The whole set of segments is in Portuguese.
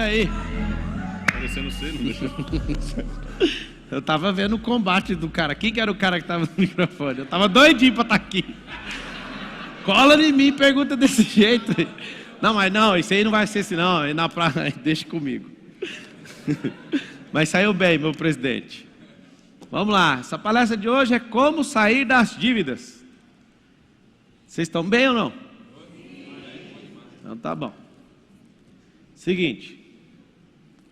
aí. Parecendo ser, não deixa. Eu tava vendo o combate do cara. Quem que era o cara que tava no microfone? Eu tava doidinho pra estar aqui. Cola em mim e pergunta desse jeito. Não, mas não, isso aí não vai ser assim não. Aí na praia, deixa comigo. Mas saiu bem, meu presidente. Vamos lá, essa palestra de hoje é como sair das dívidas. Vocês estão bem ou não? Então tá bom. Seguinte,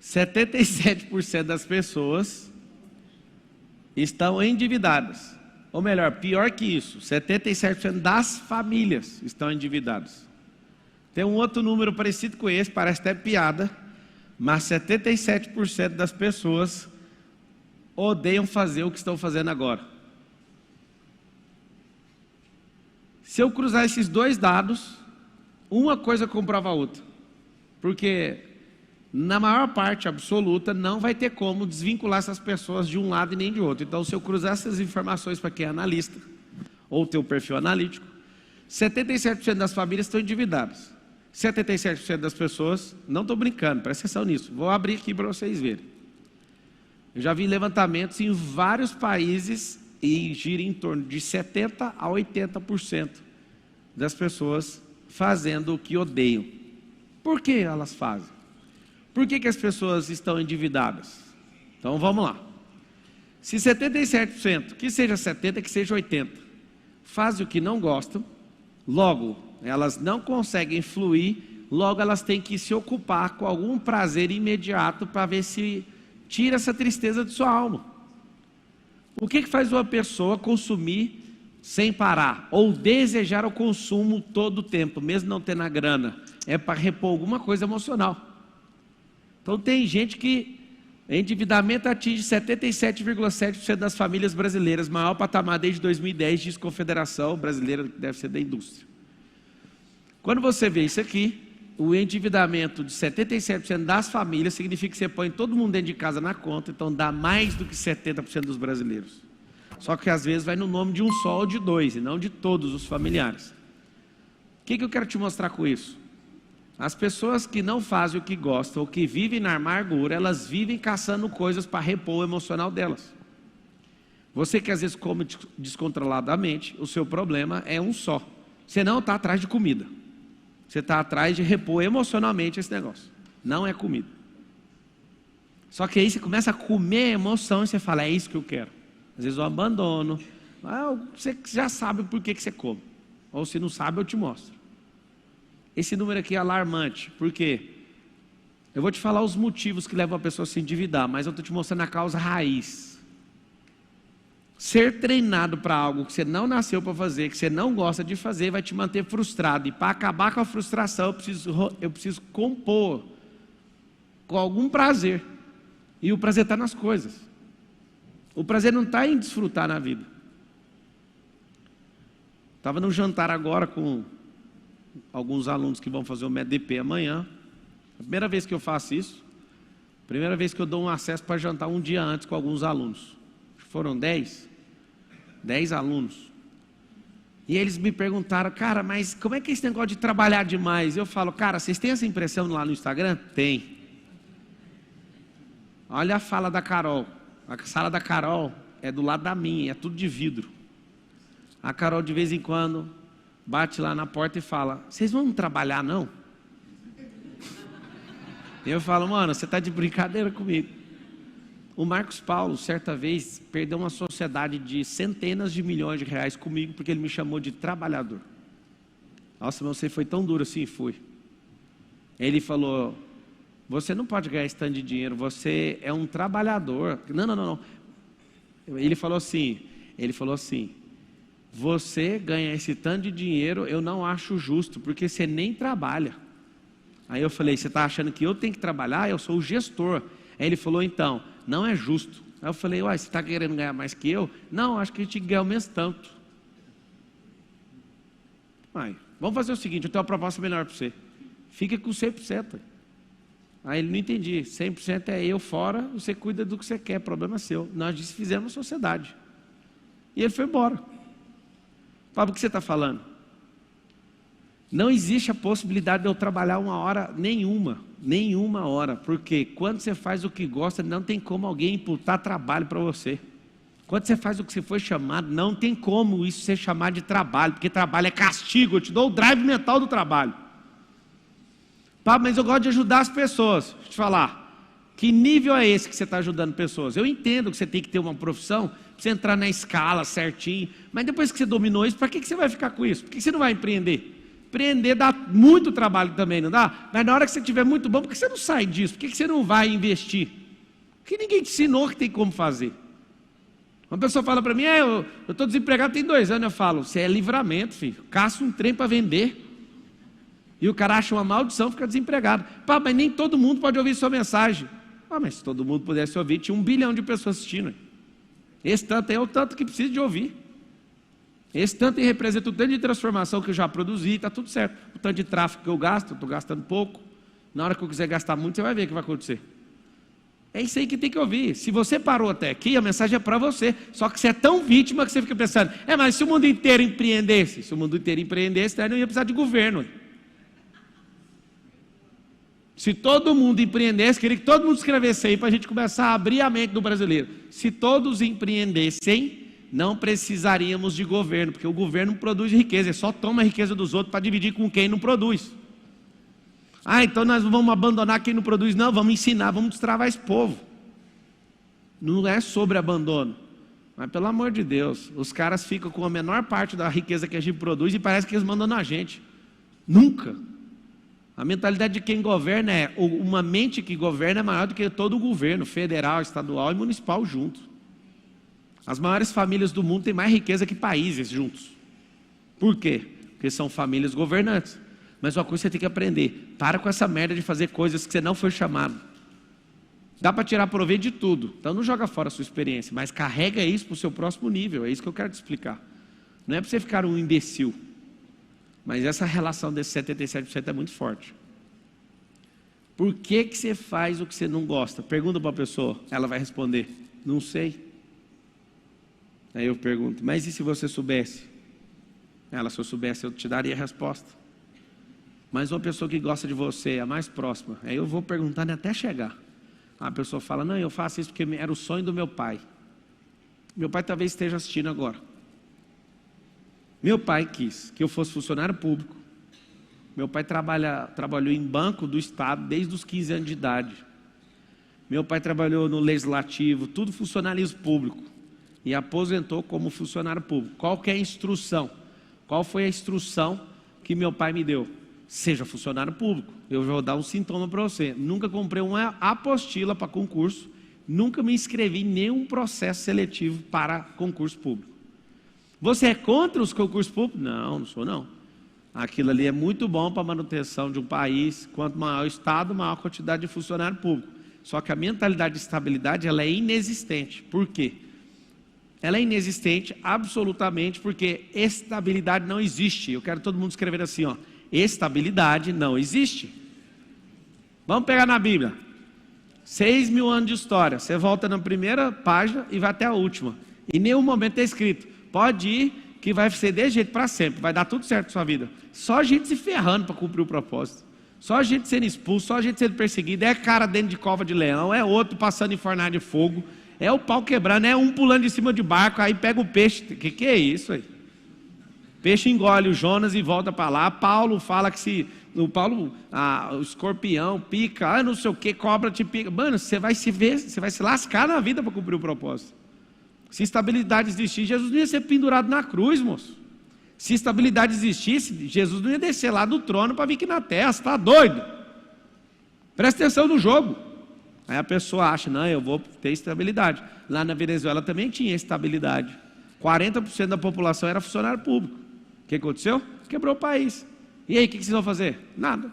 77% das pessoas estão endividadas. Ou melhor, pior que isso, 77% das famílias estão endividadas. Tem um outro número parecido com esse, parece até piada, mas 77% das pessoas odeiam fazer o que estão fazendo agora. Se eu cruzar esses dois dados, uma coisa comprova a outra. Porque na maior parte absoluta não vai ter como desvincular essas pessoas de um lado e nem de outro. Então, se eu cruzar essas informações para quem é analista, ou tem um perfil analítico, 77% das famílias estão endividadas. 77% das pessoas, não estou brincando, presta atenção nisso, vou abrir aqui para vocês verem. Eu já vi levantamentos em vários países e gira em torno de 70% a 80% das pessoas fazendo o que odeiam. Por que elas fazem? Por que as pessoas estão endividadas? Então vamos lá. Se 77%, que seja 70%, que seja 80%, fazem o que não gostam, logo elas não conseguem fluir, logo elas têm que se ocupar com algum prazer imediato para ver se tira essa tristeza de sua alma. O que faz uma pessoa consumir sem parar, ou desejar o consumo todo o tempo, mesmo não tendo a grana? É para repor alguma coisa emocional. Então tem gente que endividamento atinge 77,7% das famílias brasileiras, maior patamar desde 2010, diz Confederação Brasileira, que deve ser da indústria. Quando você vê isso aqui, o endividamento de 77% das famílias significa que você põe todo mundo dentro de casa na conta, então dá mais do que 70% dos brasileiros. Só que às vezes vai no nome de um só ou de dois, e não de todos os familiares. O que eu quero te mostrar com isso? As pessoas que não fazem o que gostam, ou que vivem na amargura, elas vivem caçando coisas para repor o emocional delas. Você que às vezes come descontroladamente, o seu problema é um só. Você não está atrás de comida. Você está atrás de repor emocionalmente esse negócio. Não é comida. Só que aí você começa a comer emoção e você fala, é isso que eu quero. Às vezes eu abandono. Você já sabe por que você come. Ou se não sabe, eu te mostro. Esse número aqui é alarmante. Por quê? Eu vou te falar os motivos que levam a pessoa a se endividar, mas eu estou te mostrando a causa raiz. Ser treinado para algo que você não nasceu para fazer, que você não gosta de fazer, vai te manter frustrado. E para acabar com a frustração, eu preciso compor com algum prazer. E o prazer está nas coisas. O prazer não está em desfrutar na vida. Estava num jantar agora com alguns alunos que vão fazer o MEDP amanhã. A primeira vez que eu faço isso. Primeira vez que eu dou um acesso para jantar um dia antes com alguns alunos. Foram 10 alunos. E eles me perguntaram, cara, mas como é que é esse negócio de trabalhar demais? Eu falo, cara, vocês têm essa impressão lá no Instagram? Tem. Olha a fala da Carol. A sala da Carol é do lado da minha, é tudo de vidro. A Carol de vez em quando bate lá na porta e fala, vocês vão trabalhar não? Eu falo, mano, você está de brincadeira comigo. O Marcos Paulo, certa vez, perdeu uma sociedade de centenas de milhões de reais comigo, porque ele me chamou de trabalhador. Nossa, mas você foi tão duro assim? Fui. Ele falou, você não pode ganhar esse tanto de dinheiro, você é um trabalhador. Não. Ele falou assim, você ganha esse tanto de dinheiro, eu não acho justo, porque você nem trabalha. Aí eu falei, você está achando que eu tenho que trabalhar? Eu sou o gestor. Aí ele falou, então, não é justo. Aí eu falei, uai, você está querendo ganhar mais que eu? Não, acho que a gente ganha o mesmo tanto. Uai, vamos fazer o seguinte, eu tenho uma proposta melhor para você. Fica com 100%. Aí ele não entendi, 100% é eu fora, você cuida do que você quer, problema seu. Nós desfizemos a sociedade. E ele foi embora. Fala, o que você está falando? Não existe a possibilidade de eu trabalhar uma hora nenhuma hora, porque quando você faz o que gosta, não tem como alguém imputar trabalho para você. Quando você faz o que você foi chamado, não tem como isso ser chamado de trabalho, porque trabalho é castigo. Eu te dou o drive mental do trabalho. Pá, mas eu gosto de ajudar as pessoas. Deixa eu te falar, que nível é esse que você está ajudando pessoas? Eu entendo que você tem que ter uma profissão, para você entrar na escala certinho, mas depois que você dominou isso, para que você vai ficar com isso? Por que você não vai empreender? Empreender dá muito trabalho também, não dá? Mas na hora que você estiver muito bom, por que você não sai disso? Por que você não vai investir? Porque ninguém te ensinou que tem como fazer. Uma pessoa fala para mim, eu estou desempregado tem 2 anos, eu falo, você é livramento, filho, caça um trem para vender, e o cara acha uma maldição, fica desempregado. Pá, mas nem todo mundo pode ouvir sua mensagem. Ah, mas se todo mundo pudesse ouvir, tinha 1 bilhão de pessoas assistindo. Esse tanto é o tanto que precisa de ouvir. Esse tanto representa o tanto de transformação que eu já produzi, está tudo certo. O tanto de tráfego que eu gasto, eu estou gastando pouco. Na hora que eu quiser gastar muito, você vai ver o que vai acontecer. É isso aí que tem que ouvir. Se você parou até aqui, a mensagem é para você. Só que você é tão vítima que você fica pensando, mas se o mundo inteiro empreendesse, daí não ia precisar de governo. Se todo mundo empreendesse, queria que todo mundo escrevesse aí para a gente começar a abrir a mente do brasileiro. Se todos empreendessem, não precisaríamos de governo, porque o governo não produz riqueza, ele só toma a riqueza dos outros para dividir com quem não produz. Então nós vamos abandonar quem não produz. Não, vamos ensinar, vamos destravar esse povo. Não é sobre abandono, mas pelo amor de Deus, os caras ficam com a menor parte da riqueza que a gente produz e parece que eles mandam na gente. Nunca. A mentalidade de quem governa uma mente que governa é maior do que todo o governo, federal, estadual e municipal junto. As maiores famílias do mundo têm mais riqueza que países juntos. Por quê? Porque são famílias governantes. Mas uma coisa você tem que aprender, para com essa merda de fazer coisas que você não foi chamado. Dá para tirar proveito de tudo, então não joga fora a sua experiência, mas carrega isso para o seu próximo nível, é isso que eu quero te explicar. Não é para você ficar um imbecil, mas essa relação desse 77% é muito forte. Por que você faz o que você não gosta? Pergunta para a pessoa, ela vai responder, não sei. Aí eu pergunto, mas e se você soubesse? Ela, se eu soubesse, eu te daria a resposta. Mas uma pessoa que gosta de você, a mais próxima, aí eu vou perguntando até chegar. A pessoa fala, não, eu faço isso porque era o sonho do meu pai. Meu pai talvez esteja assistindo agora. Meu pai quis que eu fosse funcionário público. Meu pai trabalhou em banco do Estado desde os 15 anos de idade. Meu pai trabalhou no legislativo, tudo funcionalismo público. E aposentou como funcionário público. Qual que é a instrução? Qual foi a instrução que meu pai me deu? Seja funcionário público. Eu vou dar um sintoma para você. Nunca comprei uma apostila para concurso, nunca me inscrevi em nenhum processo seletivo para concurso público. Você é contra os concursos públicos? Não, não sou não. Aquilo ali é muito bom para a manutenção de um país. Quanto maior o Estado, maior a quantidade de funcionário público. Só que a mentalidade de estabilidade, ela é inexistente. Por quê? Ela é inexistente absolutamente porque estabilidade não existe. Eu quero todo mundo escrever assim, estabilidade não existe. Vamos pegar na Bíblia. 6.000 anos de história. Você volta na primeira página e vai até a última. Em nenhum momento está escrito, pode ir que vai ser desse jeito para sempre. Vai dar tudo certo na sua vida. Só a gente se ferrando para cumprir o propósito. Só a gente sendo expulso, só a gente sendo perseguido. É cara dentro de cova de leão, é outro passando em fornalha de fogo. É o pau quebrando, é um pulando de cima de barco, aí pega o peixe. Que é isso aí? Peixe engole o Jonas e volta para lá. Paulo fala que se o escorpião pica, não sei o que, cobra te pica. Mano, você vai se lascar na vida para cumprir o propósito. Se estabilidade existisse, Jesus não ia ser pendurado na cruz, moço. Se estabilidade existisse, Jesus não ia descer lá do trono para vir aqui na terra. Você está doido? Presta atenção no jogo. Aí a pessoa acha, não, eu vou ter estabilidade. Lá na Venezuela também tinha estabilidade. 40% da população era funcionário público. O que aconteceu? Quebrou o país. E aí, o que vocês vão fazer? Nada.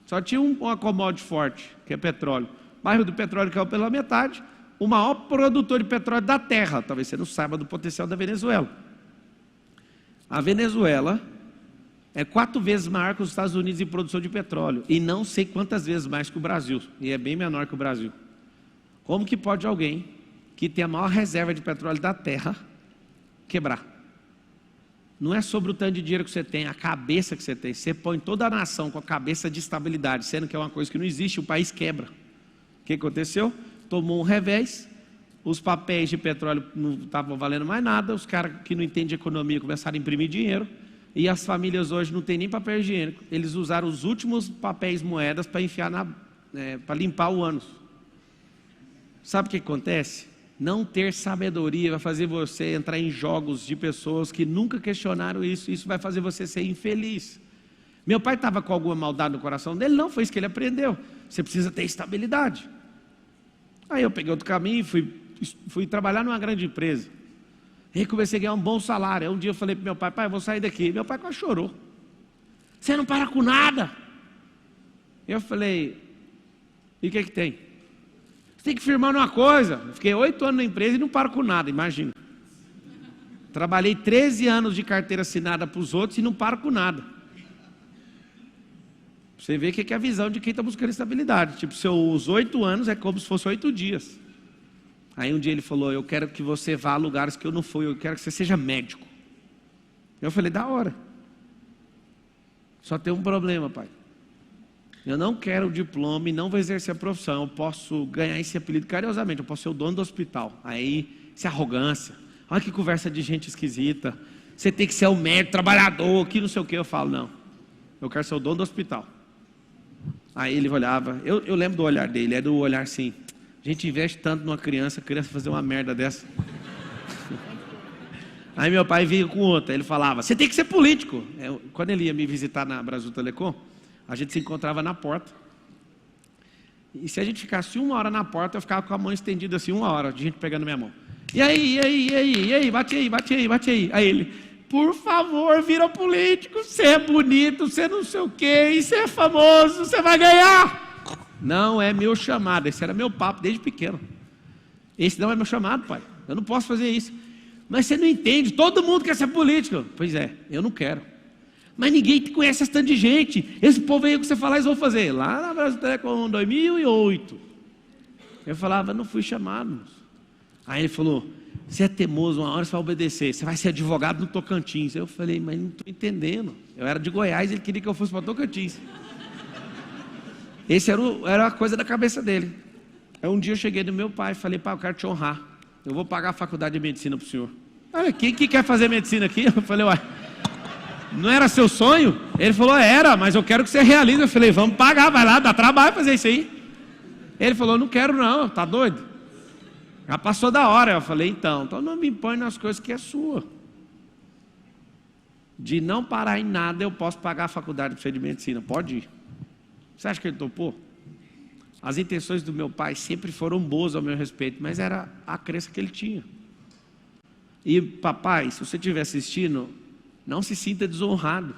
Só tinha uma commodity forte, que é petróleo. O barril do petróleo caiu pela metade. O maior produtor de petróleo da terra. Talvez você não saiba do potencial da Venezuela. A Venezuela é 4 vezes maior que os Estados Unidos em produção de petróleo. E não sei quantas vezes mais que o Brasil. E é bem menor que o Brasil. Como que pode alguém que tem a maior reserva de petróleo da terra quebrar? não é sobre o tanto de dinheiro que você tem, a cabeça que você tem. Você põe toda a nação com a cabeça de estabilidade, sendo que é uma coisa que não existe, o país quebra. O que aconteceu? Tomou um revés, os papéis de petróleo não estavam valendo mais nada, os caras que não entendem de economia começaram a imprimir dinheiro, e as famílias hoje não têm nem papel higiênico. Eles usaram os últimos papéis moedas para enfiar para limpar o ânus. Sabe o que acontece? Não ter sabedoria vai fazer você entrar em jogos de pessoas que nunca questionaram isso. Isso vai fazer você ser infeliz. Meu pai estava com alguma maldade no coração dele? Não, foi isso que ele aprendeu. Você precisa ter estabilidade. Aí eu peguei outro caminho e fui trabalhar numa grande empresa. E comecei a ganhar um bom salário. Aí um dia eu falei para meu pai: pai, eu vou sair daqui. Meu pai quase chorou. Você não para com nada. Eu falei: e o que tem? Tem que firmar numa coisa. Fiquei 8 anos na empresa e não paro com nada, imagina. Trabalhei 13 anos de carteira assinada para os outros e não paro com nada. Você vê que é a visão de quem está buscando estabilidade. Tipo, os 8 anos é como se fosse 8 dias. Aí um dia ele falou: eu quero que você vá a lugares que eu não fui, eu quero que você seja médico. Eu falei: da hora. Só tem um problema, pai. Eu não quero o diploma e não vou exercer a profissão. Eu posso ganhar esse apelido carinhosamente, eu posso ser o dono do hospital. Aí, isso é arrogância. Olha que conversa de gente esquisita. Você tem que ser o médico, trabalhador, que não sei o que. Eu falo: não, eu quero ser o dono do hospital. Aí ele olhava, eu lembro do olhar dele, era o olhar assim: a gente investe tanto numa criança, a criança fazer uma merda dessa. Aí meu pai veio com outra, ele falava: você tem que ser político. Quando ele ia me visitar na Brasil Telecom, a gente se encontrava na porta. E se a gente ficasse 1 hora na porta, eu ficava com a mão estendida assim 1 hora, de gente pegando minha mão. E aí, bate aí. Aí ele: por favor, vira político, você é bonito, você não sei o quê, e você é famoso, você vai ganhar. Não é meu chamado, esse era meu papo desde pequeno. Esse não é meu chamado, pai, eu não posso fazer isso. Mas você não entende, todo mundo quer ser político. Pois é, eu não quero. Mas ninguém te conhece esse tanto de gente. Esse povo aí que você falar, eles vão fazer. Lá na Brasil Telecom, 2008. Eu falava: não fui chamado. Aí ele falou: você é teimoso, uma hora você vai obedecer. Você vai ser advogado no Tocantins. Eu falei: mas não estou entendendo. Eu era de Goiás, ele queria que eu fosse para Tocantins. Esse era a coisa da cabeça dele. Aí um dia eu cheguei no meu pai e falei: pai, eu quero te honrar. Eu vou pagar a faculdade de medicina para o senhor. Olha, quem que quer fazer medicina aqui? Eu falei: uai, não era seu sonho? Ele falou: era, mas eu quero que você realize. Eu falei: vamos pagar, vai lá, dá trabalho fazer isso aí. Ele falou: não quero não, tá doido? Já passou da hora. Eu falei: então não me impõe nas coisas que é sua. De não parar em nada, eu posso pagar a faculdade para você de medicina, pode ir. Você acha que ele topou? As intenções do meu pai sempre foram boas ao meu respeito, mas era a crença que ele tinha. E papai, se você estiver assistindo, não se sinta desonrado.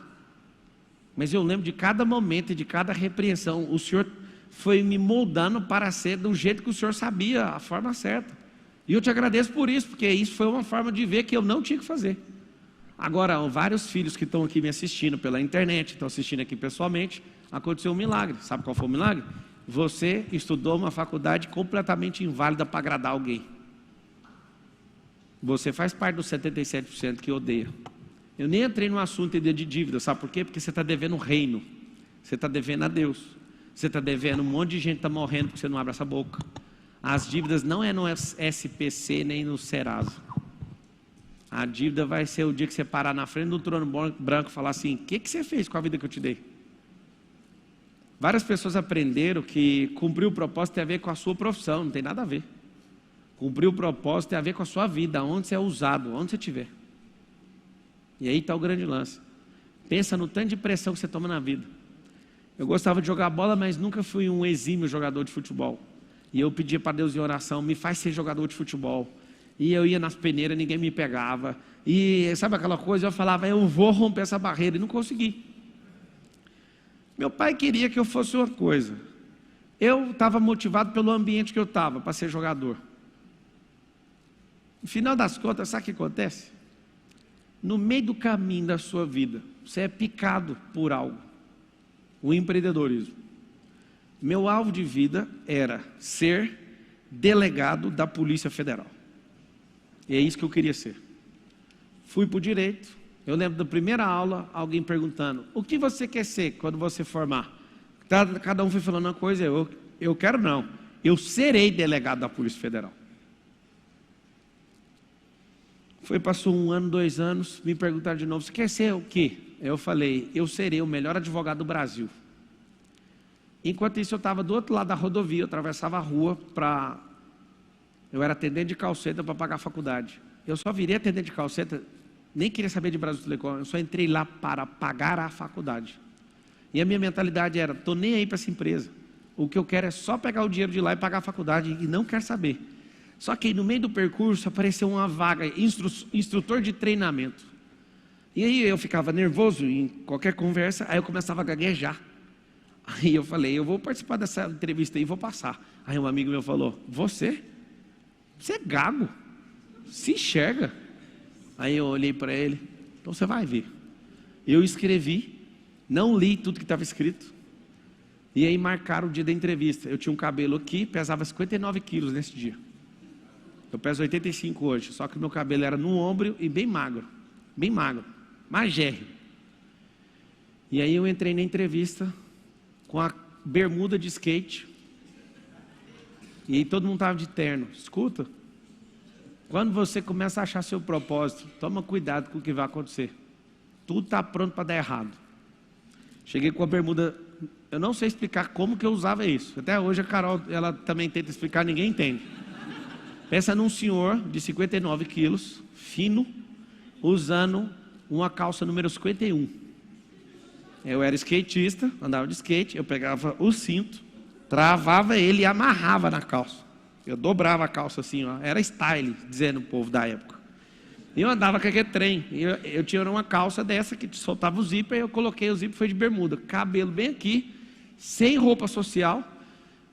Mas eu lembro de cada momento e de cada repreensão. O Senhor foi me moldando para ser do jeito que o Senhor sabia, a forma certa. E eu te agradeço por isso, porque isso foi uma forma de ver que eu não tinha que fazer. Agora, vários filhos que estão aqui me assistindo pela internet, estão assistindo aqui pessoalmente, aconteceu um milagre. Sabe qual foi o milagre? Você estudou uma faculdade completamente inválida para agradar alguém. Você faz parte dos 77% que odeia. Eu nem entrei no assunto de dívida, sabe por quê? Porque você está devendo o reino, você está devendo a Deus, você está devendo, um monte de gente está morrendo porque você não abre essa boca. As dívidas não é no SPC nem no Serasa. A dívida vai ser o dia que você parar na frente do trono branco e falar assim: o que você fez com a vida que eu te dei? Várias pessoas aprenderam que cumprir o propósito tem a ver com a sua profissão, não tem nada a ver. Cumprir o propósito tem a ver com a sua vida, onde você é usado, onde você estiver. E aí está o grande lance. Pensa no tanto de pressão que você toma na vida. Eu gostava de jogar bola, mas nunca fui um exímio jogador de futebol. E eu pedia para Deus em oração: me faz ser jogador de futebol. E eu ia nas peneiras, ninguém me pegava. E sabe aquela coisa? Eu falava: eu vou romper essa barreira, e não consegui. Meu pai queria que eu fosse uma coisa. Eu estava motivado pelo ambiente que eu estava, para ser jogador. No final das contas, sabe o que acontece? No meio do caminho da sua vida, você é picado por algo. O empreendedorismo. Meu alvo de vida era ser delegado da Polícia Federal. E é isso que eu queria ser. Fui para o direito. Eu lembro da primeira aula, alguém perguntando, o que você quer ser quando você formar? Cada um foi falando uma coisa, eu quero não, eu serei delegado da Polícia Federal. Passou 1 ano, 2 anos, me perguntaram de novo, você quer ser o quê? Eu falei, eu serei o melhor advogado do Brasil. Enquanto isso eu estava do outro lado da rodovia, eu atravessava a rua eu era atendente de call center para pagar a faculdade. Eu só virei atendente de call center, nem queria saber de Brasil Telecom, eu só entrei lá para pagar a faculdade. E a minha mentalidade era, estou nem aí para essa empresa. O que eu quero é só pegar o dinheiro de lá e pagar a faculdade e não quero saber. Só que no meio do percurso apareceu uma vaga, instrutor de treinamento. E aí eu ficava nervoso em qualquer conversa, aí eu começava a gaguejar. Aí eu falei, eu vou participar dessa entrevista aí e vou passar. Aí um amigo meu falou, você é gago, se enxerga. Aí eu olhei para ele, então você vai ver. Eu escrevi, não li tudo que estava escrito. E aí marcaram o dia da entrevista. Eu tinha um cabelo aqui, pesava 59 quilos nesse dia. Eu peso 85 hoje, só que meu cabelo era no ombro e bem magro, magérrimo. E aí eu entrei na entrevista com a bermuda de skate, e aí todo mundo estava de terno. Escuta, quando você começa a achar seu propósito, toma cuidado com o que vai acontecer. Tudo está pronto para dar errado. Cheguei com a bermuda, eu não sei explicar como que eu usava isso. Até hoje a Carol, ela também tenta explicar, ninguém entende. Pensa num senhor de 59 quilos, fino, usando uma calça número 51. Eu era skatista, andava de skate, eu pegava o cinto, travava ele e amarrava na calça. Eu dobrava a calça assim, ó, era style, dizendo o povo da época. E eu andava com aquele trem, eu tinha uma calça dessa que soltava o zíper, eu coloquei o zíper, foi de bermuda, cabelo bem aqui, sem roupa social.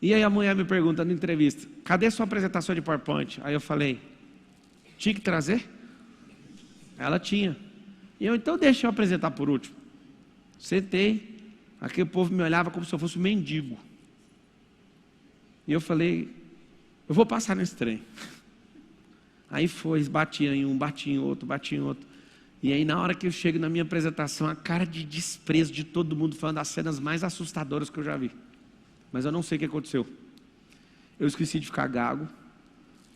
E aí a mulher me pergunta na entrevista, cadê sua apresentação de PowerPoint? Aí eu falei, tinha que trazer? Ela tinha. E eu, então deixa eu apresentar por último. Sentei, aquele povo me olhava como se eu fosse um mendigo. E eu falei, eu vou passar nesse trem. Aí foi, batia em um, batia em outro, batia em outro. E aí na hora que eu chego na minha apresentação, a cara de desprezo de todo mundo, falando das cenas mais assustadoras que eu já vi. Mas eu não sei o que aconteceu. Eu esqueci de ficar gago.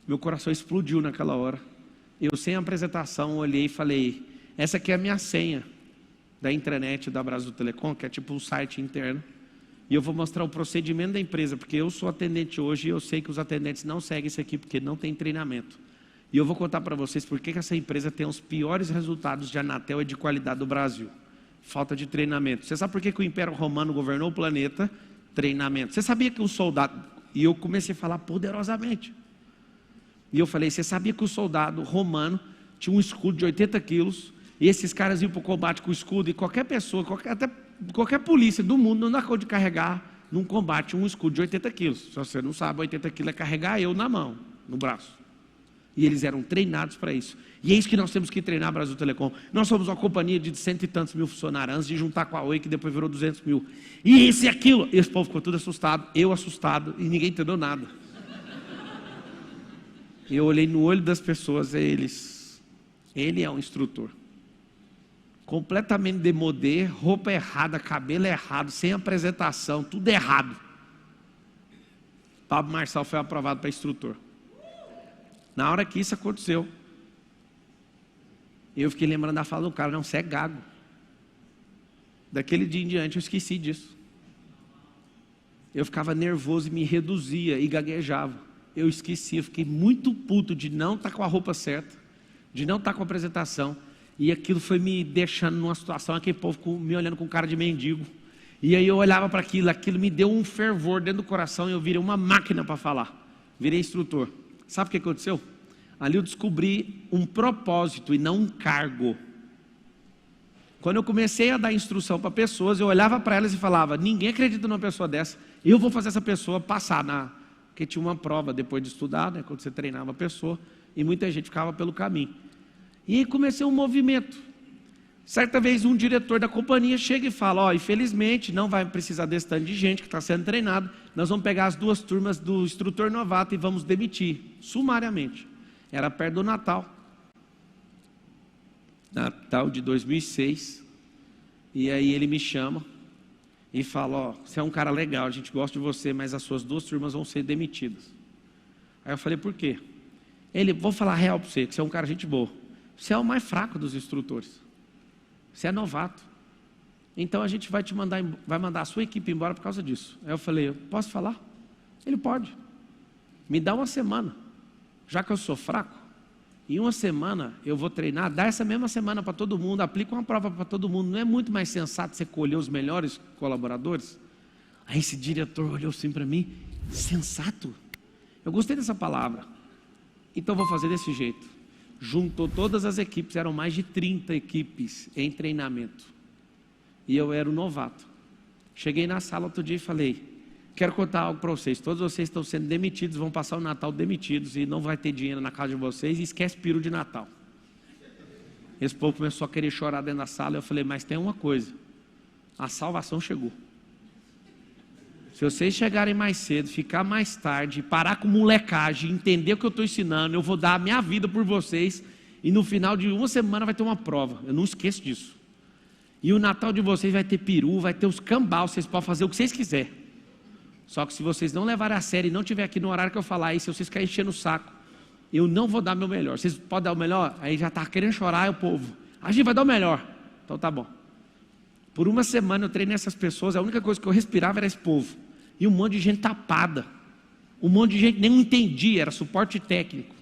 Meu coração explodiu naquela hora. Eu, sem apresentação, olhei e falei, essa aqui é a minha senha da intranet da Brasil Telecom, que é tipo um site interno. E eu vou mostrar o procedimento da empresa, porque eu sou atendente hoje e eu sei que os atendentes não seguem isso aqui, porque não tem treinamento. E eu vou contar para vocês por que essa empresa tem os piores resultados de Anatel e de qualidade do Brasil. Falta de treinamento. Você sabe por que o Império Romano governou o planeta? Treinamento. Você sabia que o soldado... E eu comecei a falar poderosamente. E eu falei, você sabia que o soldado romano tinha um escudo de 80 quilos, e esses caras iam para o combate com o escudo, e qualquer pessoa, até qualquer polícia do mundo não dá conta de carregar num combate um escudo de 80 quilos. Se você não sabe, 80 quilos é carregar eu na mão, no braço. E eles eram treinados para isso. E é isso que nós temos que treinar, Brasil Telecom. Nós somos uma companhia de 100 e tantos mil funcionários, antes de juntar com a Oi, que depois virou 200 mil. E isso e aquilo. E esse povo ficou tudo assustado, eu assustado, e ninguém entendeu nada. E eu olhei no olho das pessoas, ele é um instrutor. Completamente demodê, roupa errada, cabelo errado, sem apresentação, tudo errado. Pablo Marçal foi aprovado para instrutor. Na hora que isso aconteceu, eu fiquei lembrando da fala do cara, não, você é gago. Daquele dia em diante eu esqueci disso. Eu ficava nervoso e me reduzia e gaguejava. Eu esqueci, eu fiquei muito puto de não estar com a roupa certa, de não estar com a apresentação. E aquilo foi me deixando numa situação, aquele povo me olhando com cara de mendigo. E aí eu olhava para aquilo me deu um fervor dentro do coração e eu virei uma máquina para falar. Virei instrutor. Sabe o que aconteceu? Ali eu descobri um propósito e não um cargo. Quando eu comecei a dar instrução para pessoas, eu olhava para elas e falava, ninguém acredita numa pessoa dessa, eu vou fazer essa pessoa passar porque tinha uma prova depois de estudar, né, quando você treinava a pessoa, e muita gente ficava pelo caminho. E aí comecei um movimento. Certa vez um diretor da companhia chega e fala, infelizmente não vai precisar desse tanto de gente que está sendo treinado, nós vamos pegar as 2 turmas do instrutor novato e vamos demitir, sumariamente. Era perto do Natal. Natal de 2006, e aí ele me chama e fala, ó, você é um cara legal, a gente gosta de você, mas as suas 2 turmas vão ser demitidas. Aí eu falei, por quê? Ele, vou falar real para você, que você é um cara gente boa. Você é o mais fraco dos instrutores. Você é novato. Então a gente vai mandar a sua equipe embora por causa disso. Aí eu falei, posso falar? Ele pode. Me dá uma semana. Já que eu sou fraco, em uma semana eu vou treinar, dá essa mesma semana para todo mundo, aplica uma prova para todo mundo. Não é muito mais sensato você colher os melhores colaboradores? Aí esse diretor olhou assim para mim, sensato? Eu gostei dessa palavra. Então vou fazer desse jeito. Juntou todas as equipes, eram mais de 30 equipes em treinamento. E eu era o novato. Cheguei na sala outro dia e falei, quero contar algo para vocês. Todos vocês estão sendo demitidos, vão passar o Natal demitidos e não vai ter dinheiro na casa de vocês e esquece peru de Natal. Esse povo começou a querer chorar dentro da sala. Eu falei, mas tem uma coisa, a salvação chegou. Se vocês chegarem mais cedo, ficar mais tarde, parar com molecagem, entender o que eu estou ensinando, eu vou dar a minha vida por vocês e no final de uma semana vai ter uma prova. Eu não esqueço disso. E o Natal de vocês vai ter peru, vai ter os cambal, vocês podem fazer o que vocês quiserem. Só que se vocês não levarem a sério e não estiver aqui no horário que eu falar, aí se vocês ficarem enchendo o saco, eu não vou dar meu melhor. Vocês podem dar o melhor? Aí já está querendo chorar, é o povo. A gente vai dar o melhor. Então tá bom. Por uma semana eu treinei essas pessoas, a única coisa que eu respirava era esse povo. E um monte de gente tapada. Um monte de gente que nem entendia, era suporte técnico.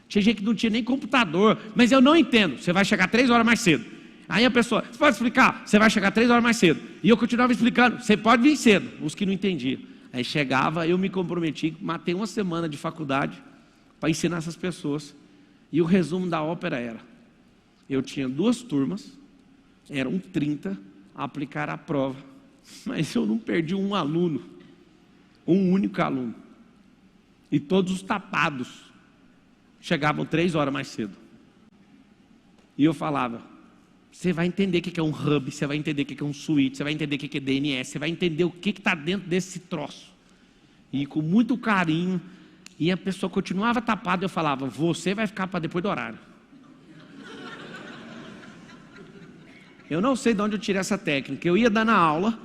Tinha gente que não tinha nem computador. Mas eu não entendo, você vai chegar 3 horas mais cedo. Aí a pessoa, você pode explicar? Você vai chegar 3 horas mais cedo. E eu continuava explicando, você pode vir cedo. Os que não entendiam. Aí chegava, eu me comprometi, matei uma semana de faculdade para ensinar essas pessoas. E o resumo da ópera era, eu tinha 2 turmas, eram 30 a aplicar a prova. Mas eu não perdi um aluno. Um único aluno. E todos os tapados chegavam 3 horas mais cedo. E eu falava, você vai entender o que é um hub, você vai entender o que é um switch, você vai entender o que é DNS, você vai entender o que está dentro desse troço. E com muito carinho, e a pessoa continuava tapada, eu falava, você vai ficar para depois do horário. Eu não sei de onde eu tirei essa técnica, eu ia dar na aula,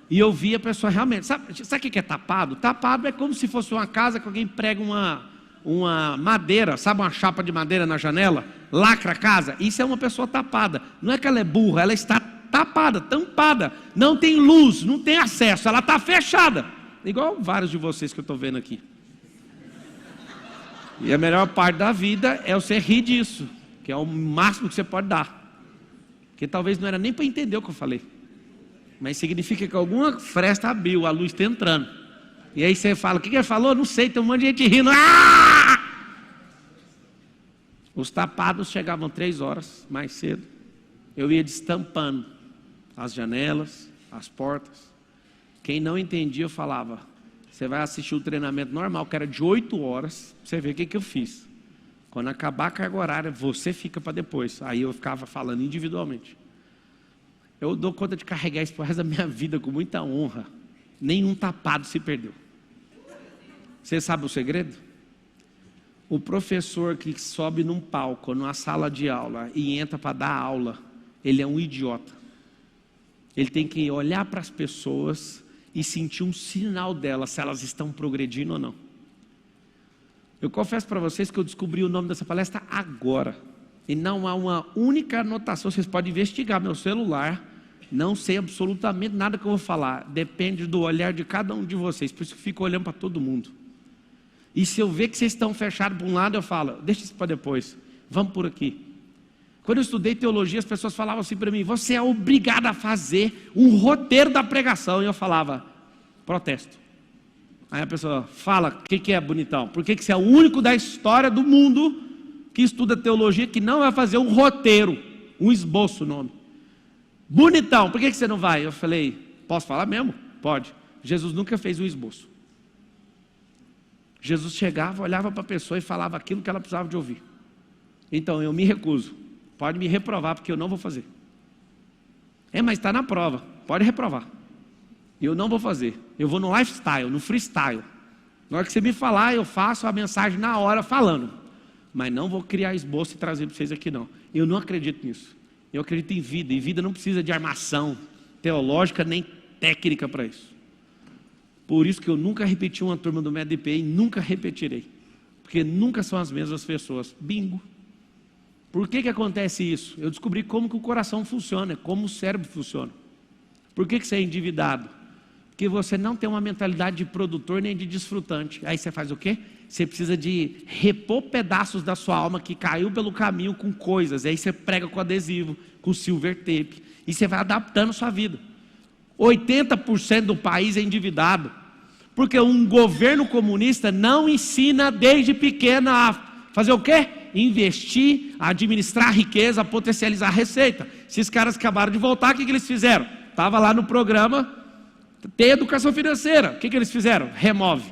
e eu via a pessoa realmente, sabe o que é tapado? Tapado é como se fosse uma casa que alguém prega uma madeira, sabe, uma chapa de madeira na janela, lacra a casa. Isso é uma pessoa tapada. Não é que ela é burra, ela está tapada, tampada. Não tem luz, não tem acesso, ela está fechada. Igual vários de vocês que eu estou vendo aqui. E a melhor parte da vida é você rir disso, que é o máximo que você pode dar. Porque talvez não era nem para entender o que eu falei. Mas significa que alguma fresta abriu, a luz está entrando. E aí você fala, o que ele falou? Não sei, tem um monte de gente rindo. Ah! Os tapados chegavam 3 horas mais cedo. Eu ia destampando as janelas, as portas. Quem não entendia, eu falava, você vai assistir o treinamento normal, que era de 8 horas, pra você ver o que eu fiz. Quando acabar a carga horária, você fica para depois. Aí eu ficava falando individualmente. Eu dou conta de carregar isso pro resto da minha vida com muita honra. Nenhum tapado se perdeu. Você sabe o segredo? O professor que sobe num palco, numa sala de aula e entra para dar aula, ele é um idiota. Ele tem que olhar para as pessoas e sentir um sinal delas, se elas estão progredindo ou não. Eu confesso para vocês que eu descobri o nome dessa palestra agora. E não há uma única anotação, vocês podem investigar meu celular. Não sei absolutamente nada que eu vou falar. Depende do olhar de cada um de vocês. Por isso que eu fico olhando para todo mundo. E se eu ver que vocês estão fechados para um lado, eu falo, deixa isso para depois. Vamos por aqui. Quando eu estudei teologia, as pessoas falavam assim para mim, você é obrigado a fazer um roteiro da pregação. E eu falava, protesto. Aí a pessoa fala, o que é bonitão? Por que você é o único da história do mundo que estuda teologia que não vai fazer um roteiro, um esboço, o nome? Bonitão, por que você não vai? Eu falei, posso falar mesmo? Pode. Jesus nunca fez um esboço. Jesus chegava, olhava para a pessoa e falava aquilo que ela precisava de ouvir. Então eu me recuso. Pode me reprovar porque eu não vou fazer. Mas está na prova, pode reprovar. Eu não vou fazer. Eu vou no lifestyle, no freestyle. Na hora que você me falar, eu faço a mensagem na hora falando. Mas não vou criar esboço e trazer para vocês aqui não. Eu não acredito nisso. Eu acredito em vida, e vida não precisa de armação teológica nem técnica para isso. Por isso que eu nunca repeti uma turma do MEDP e nunca repetirei. Porque nunca são as mesmas pessoas. Bingo. Por que acontece isso? Eu descobri como que o coração funciona, como o cérebro funciona. Por que você é endividado? Porque você não tem uma mentalidade de produtor nem de desfrutante. Aí você faz o quê? Você precisa de repor pedaços da sua alma que caiu pelo caminho com coisas. Aí você prega com adesivo, com silver tape. E você vai adaptando a sua vida. 80% do país é endividado. Porque um governo comunista não ensina desde pequeno a fazer o quê? Investir, a administrar a riqueza, a potencializar a receita. Esses caras acabaram de voltar, o que eles fizeram? Estava lá no programa, tem educação financeira. O que eles fizeram? Remove.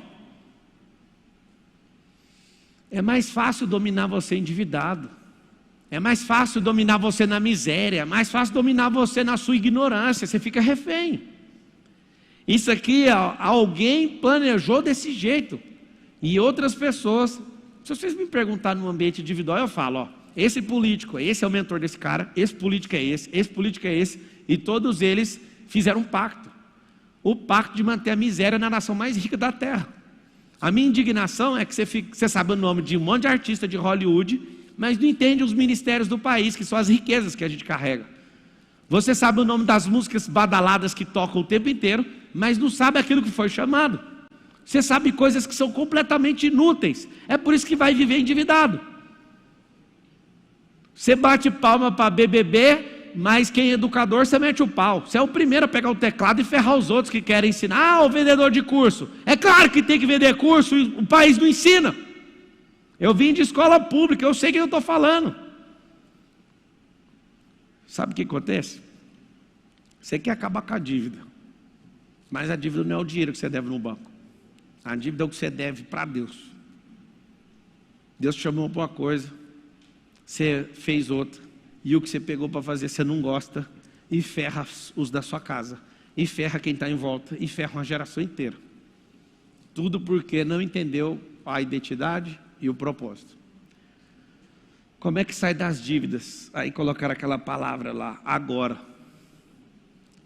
É mais fácil dominar você endividado. É mais fácil dominar você na miséria. É mais fácil dominar você na sua ignorância. Você fica refém. Isso aqui, alguém planejou desse jeito. E outras pessoas, se vocês me perguntarem no ambiente individual, eu falo, esse político, esse é o mentor desse cara, esse político é esse político é esse. E todos eles fizeram um pacto. O pacto de manter a miséria na nação mais rica da terra. A minha indignação é que você sabe o nome de um monte de artista de Hollywood, mas não entende os ministérios do país, que são as riquezas que a gente carrega. Você sabe o nome das músicas badaladas que tocam o tempo inteiro, mas não sabe aquilo que foi chamado. Você sabe coisas que são completamente inúteis. É por isso que vai viver endividado. Você bate palma para BBB, mas quem é educador, você mete o pau. Você é o primeiro a pegar o teclado e ferrar os outros que querem ensinar. O vendedor de curso. É claro que tem que vender curso, e o país não ensina. Eu vim de escola pública, eu sei o que eu estou falando. Sabe o que acontece? Você quer acabar com a dívida, mas a dívida não é o dinheiro que você deve no banco. A dívida é o que você deve para Deus. Deus te chamou para uma coisa, você fez outra, e o que você pegou para fazer você não gosta, e ferra os da sua casa, e ferra quem está em volta, e ferra uma geração inteira. Tudo porque não entendeu a identidade e o propósito. Como é que sai das dívidas? Aí colocaram aquela palavra lá, agora.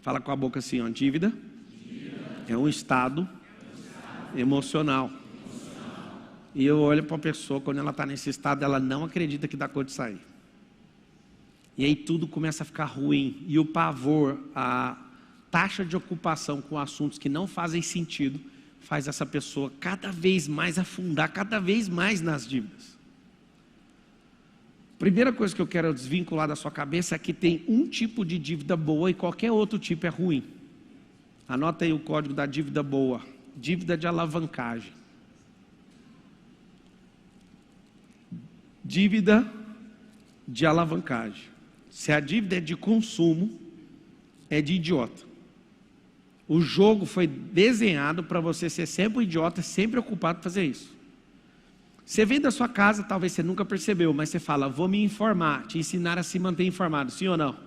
Fala com a boca assim, dívida é um estado emocional. E eu olho para a pessoa, quando ela está nesse estado, ela não acredita que dá conta de sair. E aí tudo começa a ficar ruim. E o pavor, a taxa de ocupação com assuntos que não fazem sentido, faz essa pessoa cada vez mais afundar, cada vez mais nas dívidas. Primeira coisa que eu quero desvincular da sua cabeça é que tem um tipo de dívida boa e qualquer outro tipo é ruim. Anota aí o código da dívida boa. Dívida de alavancagem. Dívida de alavancagem. Se a dívida é de consumo, é de idiota. O jogo foi desenhado para você ser sempre um idiota, sempre ocupado em fazer isso. Você vem da sua casa, talvez você nunca percebeu, mas você fala, vou me informar, te ensinar a se manter informado, sim ou não?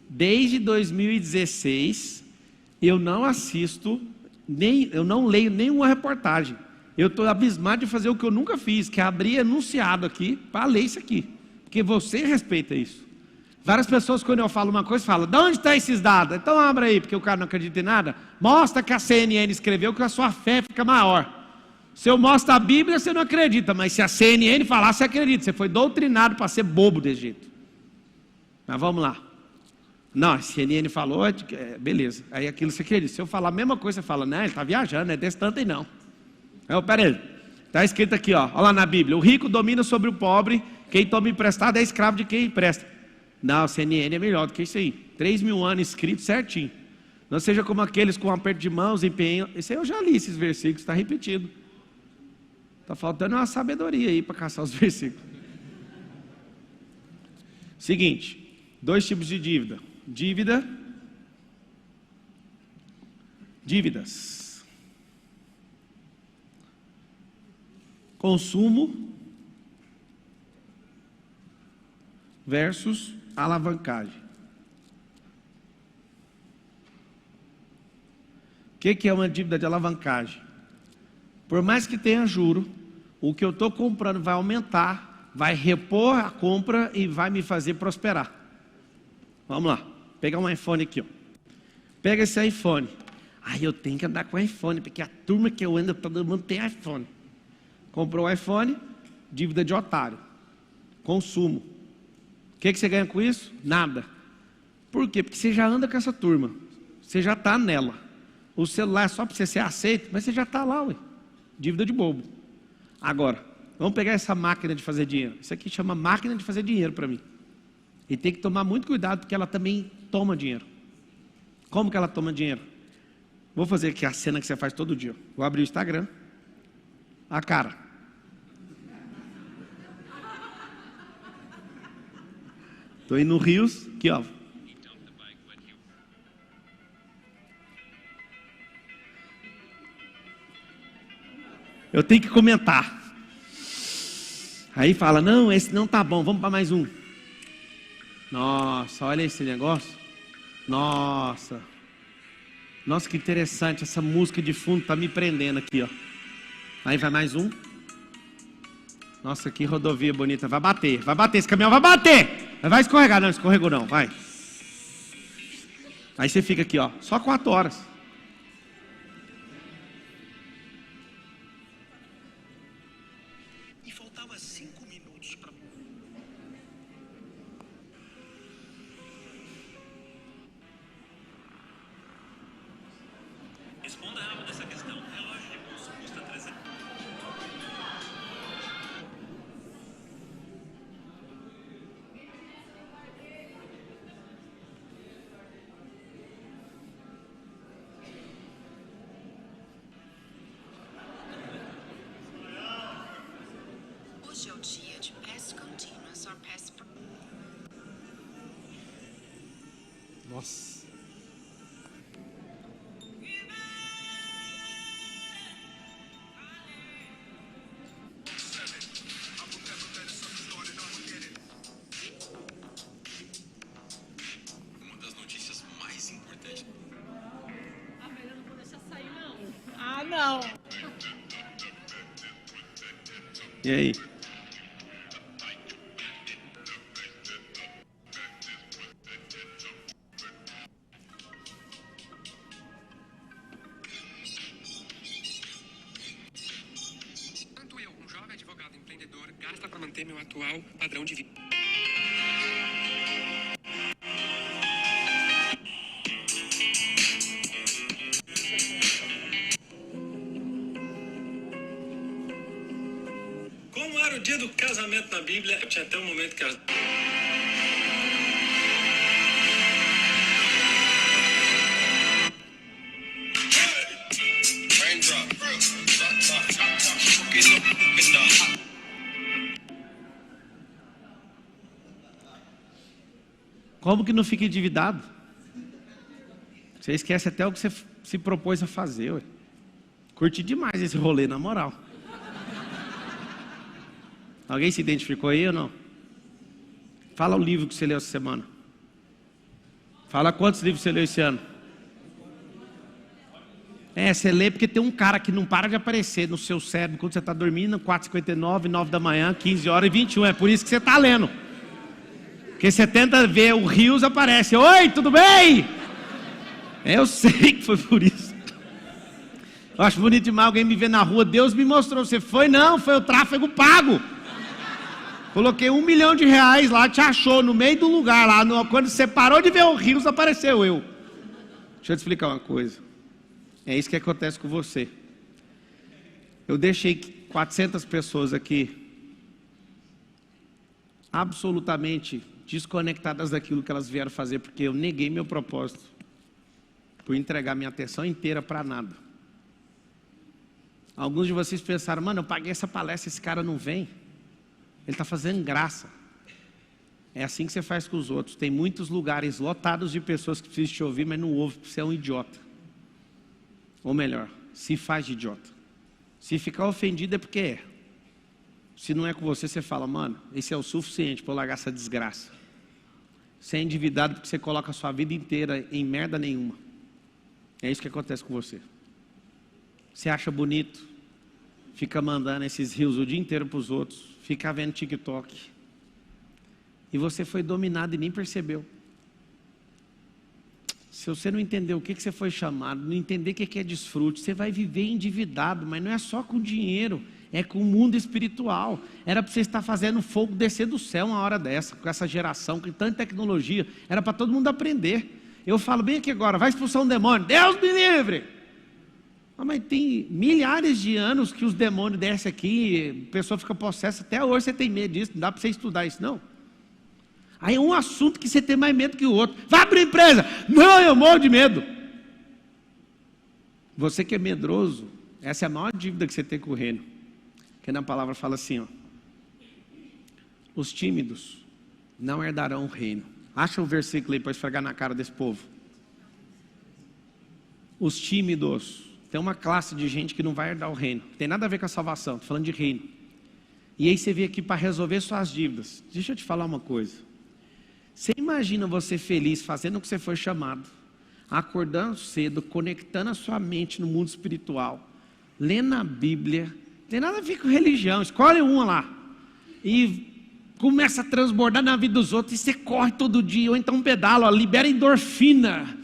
Desde 2016, eu não assisto, eu não leio nenhuma reportagem. Eu estou abismado de fazer o que eu nunca fiz, que é abrir enunciado aqui para ler isso aqui. Porque você respeita isso. Várias pessoas, quando eu falo uma coisa, falam, de onde estão esses dados? Então abra aí, porque o cara não acredita em nada. Mostra que a CNN escreveu, que a sua fé fica maior. Se eu mostro a Bíblia, você não acredita, mas se a CNN falar, você acredita. Você foi doutrinado para ser bobo desse jeito. Mas vamos lá. Não, a CNN falou, beleza. Aí aquilo você acredita. Se eu falar a mesma coisa, você fala, não, ele está viajando, não é desse tanto aí não. Pera aí, está escrito aqui, olha lá na Bíblia, o rico domina sobre o pobre, quem toma emprestado é escravo de quem empresta. Não, a CNN é melhor do que isso aí. 3.000 anos escrito certinho. Não seja como aqueles com aperto de mãos, empenho. Isso aí eu já li esses versículos, está repetido. Está faltando uma sabedoria aí para caçar os versículos. Seguinte, 2 tipos de dívida. Dívidas. Consumo versus alavancagem. O que é uma dívida de alavancagem? Por mais que tenha juro, o que eu estou comprando vai aumentar, vai repor a compra e vai me fazer prosperar. Vamos lá. Pegar um iPhone aqui, ó. Pega esse iPhone. Eu tenho que andar com iPhone, porque a turma que eu ando, todo mundo tem iPhone. Comprou o iPhone, dívida de otário. Consumo. O que você ganha com isso? Nada. Por quê? Porque você já anda com essa turma. Você já está nela. O celular é só para você ser aceito, mas você já está lá, ué. Dívida de bobo. Agora, vamos pegar essa máquina de fazer dinheiro. Isso aqui chama máquina de fazer dinheiro para mim. E tem que tomar muito cuidado, porque ela também toma dinheiro. Como que ela toma dinheiro? Vou fazer aqui a cena que você faz todo dia. Vou abrir o Instagram. A cara. Estou indo no Rios. Aqui, ó. Eu tenho que comentar. Aí fala, não, esse não tá bom, vamos para mais um. Nossa, olha esse negócio. Nossa, que interessante, essa música de fundo tá me prendendo aqui, ó. Aí vai mais um. Nossa, que rodovia bonita, vai bater, esse caminhão vai bater. Vai escorregar, não, escorregou não, vai. Aí você fica aqui, ó, só 4 horas. Responda rápido essa questão. Relógio de pulso custa 300. Hoje é o dia de past continuous or past... Nossa. Não. E aí? Tanto eu, um jovem advogado empreendedor, gasta para manter meu atual padrão de vida. Como era o dia do casamento na Bíblia, tinha até um momento que as... Como que não fica endividado? Você esquece até o que você se propôs a fazer, ué. Curti demais esse rolê, na moral. Alguém se identificou aí ou não? Fala o livro que você leu essa semana. Fala quantos livros você leu esse ano. Você lê porque tem um cara que não para de aparecer no seu cérebro quando você está dormindo, 4h59, 9 da manhã, 15h21. É por isso que você está lendo. Porque você tenta ver o Rios, aparece. Oi, tudo bem? Eu sei que foi por isso. Eu acho bonito demais alguém me ver na rua. Deus me mostrou. Você foi? Não, foi o tráfego pago. Coloquei R$1 milhão lá, te achou no meio do lugar lá. Quando você parou de ver o Rios, apareceu eu. Deixa eu te explicar uma coisa. É isso que acontece com você. Eu deixei 400 pessoas aqui absolutamente desconectadas daquilo que elas vieram fazer, porque eu neguei meu propósito por entregar minha atenção inteira para nada. Alguns de vocês pensaram, mano, eu paguei essa palestra, esse cara não vem. Ele está fazendo graça. É assim que você faz com os outros. Tem muitos lugares lotados de pessoas que precisam te ouvir, mas não ouvem, porque você é um idiota. Ou melhor, se faz de idiota. Se ficar ofendido é porque é. Se não é com você, você fala, mano, esse é o suficiente para eu largar essa desgraça. Você é endividado porque você coloca a sua vida inteira em merda nenhuma. É isso que acontece com você. Você acha bonito, fica mandando esses rios o dia inteiro para os outros, fica vendo TikTok. E você foi dominado e nem percebeu. Se você não entender o que você foi chamado, não entender o que é desfrute, você vai viver endividado, mas não é só com dinheiro, é com o mundo espiritual. Era para você estar fazendo fogo descer do céu uma hora dessa, com essa geração, com tanta tecnologia, era para todo mundo aprender. Eu falo bem aqui agora, vai expulsar um demônio, Deus me livre! Mas tem milhares de anos que os demônios descem aqui, a pessoa fica possessa, até hoje você tem medo disso, não dá para você estudar isso não. Aí é um assunto que você tem mais medo que o outro. Vai abrir empresa! Não, eu morro de medo. Você que é medroso, essa é a maior dívida que você tem com o reino. Que na palavra fala assim, ó, os tímidos não herdarão o reino. Acha um versículo aí para esfregar na cara desse povo. Os tímidos, tem uma classe de gente que não vai herdar o reino. Não tem nada a ver com a salvação, estou falando de reino. E aí você veio aqui para resolver suas dívidas. Deixa eu te falar uma coisa. Você imagina você feliz fazendo o que você foi chamado, acordando cedo, conectando a sua mente no mundo espiritual, lendo a Bíblia, não tem nada a ver com religião, escolhe uma lá, e começa a transbordar na vida dos outros, e você corre todo dia, ou então pedala, ó, libera endorfina,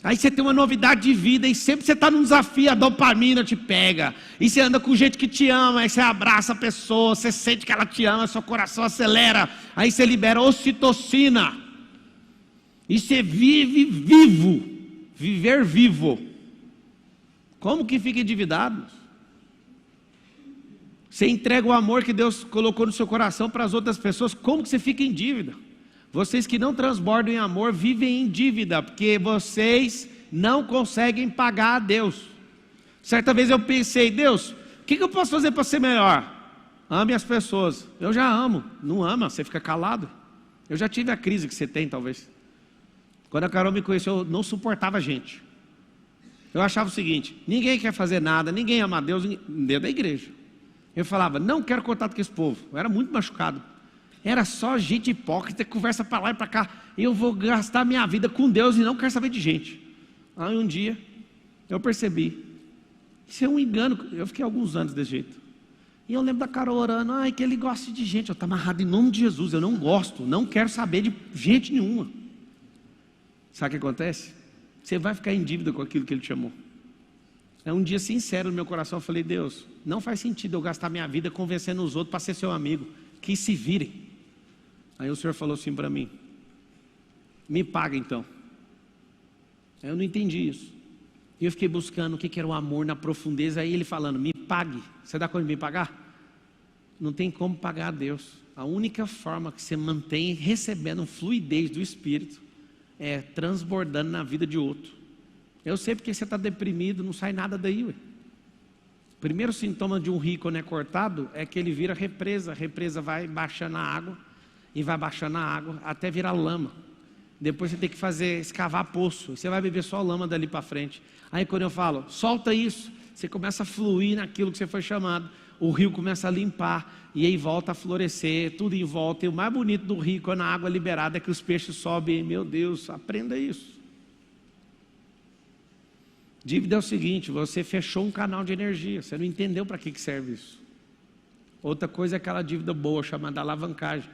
aí você tem uma novidade de vida, e sempre você está num desafio, a dopamina te pega, e você anda com gente que te ama, aí você abraça a pessoa, você sente que ela te ama, seu coração acelera, aí você libera ocitocina, e você vive vivo, viver vivo. Como que fica endividado? Você entrega o amor que Deus colocou no seu coração para as outras pessoas, como que você fica em dívida? Vocês que não transbordam em amor vivem em dívida, porque vocês não conseguem pagar a Deus. Certa vez eu pensei, Deus, o que eu posso fazer para ser melhor? Ame as pessoas. Eu já amo. Não ama, você fica calado. Eu já tive a crise que você tem, talvez. Quando a Carol me conheceu, eu não suportava gente. Eu achava o seguinte, ninguém quer fazer nada, ninguém ama a Deus dentro da igreja. Eu falava, não quero contato com esse povo. Eu era muito machucado. Era só gente hipócrita que conversa para lá e para cá. Eu vou gastar minha vida com Deus e não quero saber de gente. Aí um dia, eu percebi, isso é um engano. Eu fiquei alguns anos desse jeito. E eu lembro da Carol orando, ai, que ele gosta de gente. Eu estou amarrado em nome de Jesus, eu não gosto, não quero saber de gente nenhuma. Sabe o que acontece? Você vai ficar em dívida com aquilo que Ele te chamou. É um dia sincero no meu coração, eu falei, Deus, não faz sentido eu gastar minha vida convencendo os outros para ser seu amigo, que se virem. Aí o Senhor falou assim para mim, me paga então. Aí eu não entendi isso. E eu fiquei buscando o que era o amor na profundeza, aí Ele falando, me pague. Você dá conta de me pagar? Não tem como pagar a Deus. A única forma que você mantém recebendo fluidez do Espírito é transbordando na vida de outro. Eu sei porque você está deprimido, não sai nada daí, ué. O primeiro sintoma de um rio quando é cortado é que ele vira represa. A represa vai baixando a água e vai baixando a água até virar lama. Depois você tem que escavar poço. Você vai beber só lama dali para frente. Aí quando eu falo, solta isso, você começa a fluir naquilo que você foi chamado. O rio começa a limpar e aí volta a florescer, tudo em volta. E o mais bonito do rio, quando a água é liberada, é que os peixes sobem. Meu Deus, aprenda isso. Dívida é o seguinte, você fechou um canal de energia, você não entendeu para que serve isso. Outra coisa é aquela dívida boa, chamada alavancagem.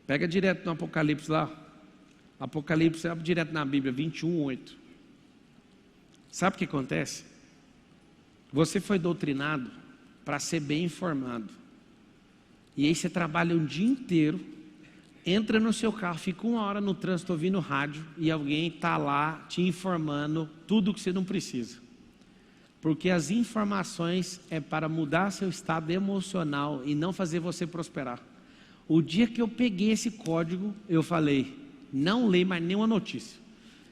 Pega direto no Apocalipse lá. Apocalipse é direto na Bíblia, 21:8. Sabe o que acontece? Você foi doutrinado para ser bem informado. E aí você trabalha um dia inteiro, entra no seu carro, fica 1 hora no trânsito ouvindo rádio e alguém está lá te informando tudo o que você não precisa. Porque as informações é para mudar seu estado emocional e não fazer você prosperar. O dia que eu peguei esse código, eu falei, não leio mais nenhuma notícia.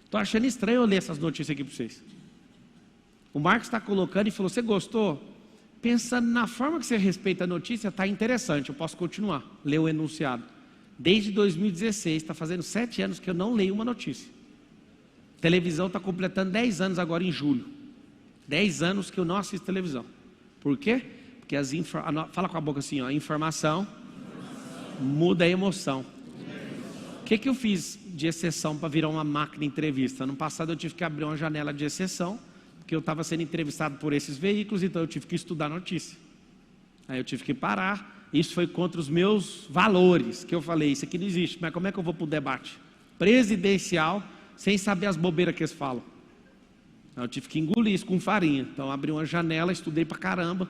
Estou achando estranho eu ler essas notícias aqui para vocês. O Marcos está colocando e falou, você gostou? Pensando na forma que você respeita a notícia, está interessante, eu posso continuar, ler o enunciado. Desde 2016, está fazendo 7 anos que eu não leio uma notícia. A televisão está completando 10 anos agora em julho. 10 anos que eu não assisto televisão. Por quê? Porque fala com a boca assim, ó, informação muda a emoção. O que eu fiz de exceção para virar uma máquina de entrevista? Ano passado eu tive que abrir uma janela de exceção, porque eu estava sendo entrevistado por esses veículos, então eu tive que estudar notícia. Aí eu tive que parar. Isso foi contra os meus valores, que eu falei, isso aqui não existe, mas como é que eu vou para o debate? presidencial, sem saber as bobeiras que eles falam. Eu tive que engolir isso com farinha. Então abri uma janela, estudei pra caramba,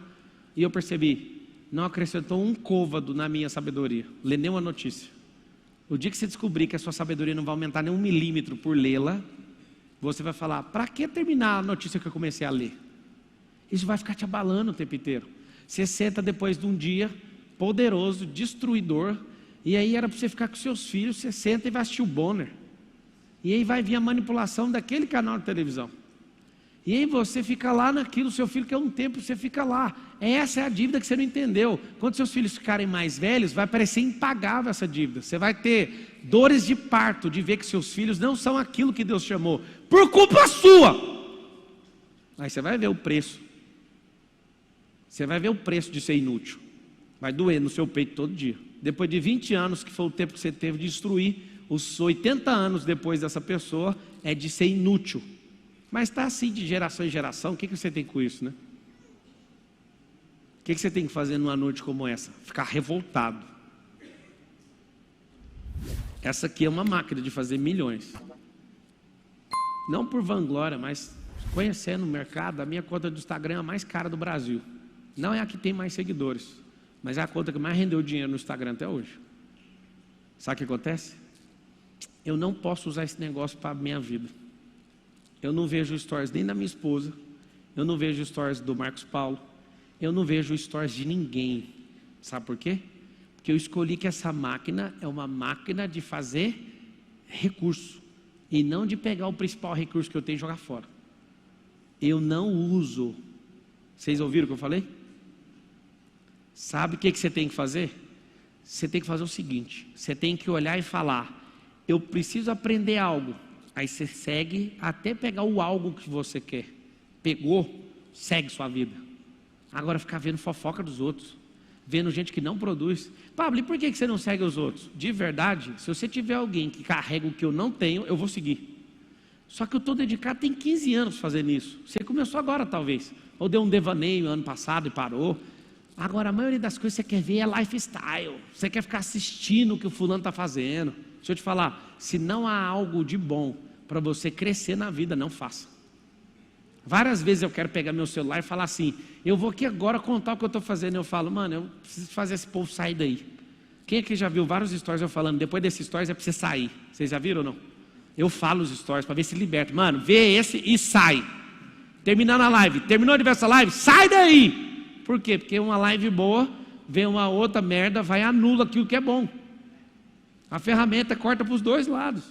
e eu percebi, não acrescentou um côvado na minha sabedoria. Lê nenhuma notícia. O dia que você descobrir que a sua sabedoria não vai aumentar nem 1 milímetro por lê-la, você vai falar, para que terminar a notícia que eu comecei a ler? Isso vai ficar te abalando o tempo inteiro. Você senta depois de um dia poderoso, destruidor, e aí era para você ficar com seus filhos, você senta e vai assistir o Bonner. E aí vai vir a manipulação daquele canal de televisão. E aí você fica lá naquilo, seu filho quer um tempo, você fica lá. Essa é a dívida que você não entendeu. Quando seus filhos ficarem mais velhos, vai parecer impagável essa dívida. Você vai ter dores de parto, de ver que seus filhos não são aquilo que Deus chamou, por culpa sua. Aí você vai ver o preço. Você vai ver o preço de ser inútil. Vai doer no seu peito todo dia. Depois de 20 anos, que foi o tempo que você teve de destruir, os 80 anos depois dessa pessoa, é de ser inútil. Mas está assim de geração em geração, o que você tem com isso, né? O que você tem que fazer numa noite como essa? Ficar revoltado. Essa aqui é uma máquina de fazer milhões. Não por vanglória, mas conhecendo o mercado, a minha conta do Instagram é a mais cara do Brasil. Não é a que tem mais seguidores, mas é a conta que mais rendeu dinheiro no Instagram até hoje. Sabe o que acontece? Eu não posso usar esse negócio para a minha vida. Eu não vejo stories nem da minha esposa, eu não vejo stories do Marcos Paulo, eu não vejo stories de ninguém. Sabe por quê? Porque eu escolhi que essa máquina é uma máquina de fazer recurso, e não de pegar o principal recurso que eu tenho e jogar fora. Eu não uso. Vocês ouviram o que eu falei? Sabe o que você tem que fazer? Você tem que fazer o seguinte, você tem que olhar e falar, eu preciso aprender algo. Aí você segue até pegar o algo que você quer. Pegou, segue sua vida. Agora ficar vendo fofoca dos outros, vendo gente que não produz. Pablo, e por que você não segue os outros? De verdade, se você tiver alguém que carrega o que eu não tenho, eu vou seguir. Só que eu estou dedicado, tem 15 anos fazendo isso. Você começou agora talvez, ou deu um devaneio ano passado e parou. Agora a maioria das coisas que você quer ver é lifestyle. Você quer ficar assistindo o que o fulano está fazendo. Deixa eu te falar, se não há algo de bom para você crescer na vida, não faça. Várias vezes eu quero pegar meu celular e falar assim, eu vou aqui agora contar o que eu estou fazendo. Eu falo, mano, eu preciso fazer esse povo sair daí. Quem aqui já viu vários stories eu falando, depois desses stories é para você sair? Vocês já viram ou não? Eu falo os stories para ver se liberta. Mano, vê esse e sai. Terminando a live, terminou de ver essa live, sai daí! Por quê? Porque uma live boa, vem uma outra merda, vai anula aquilo que é bom. A ferramenta corta para os dois lados.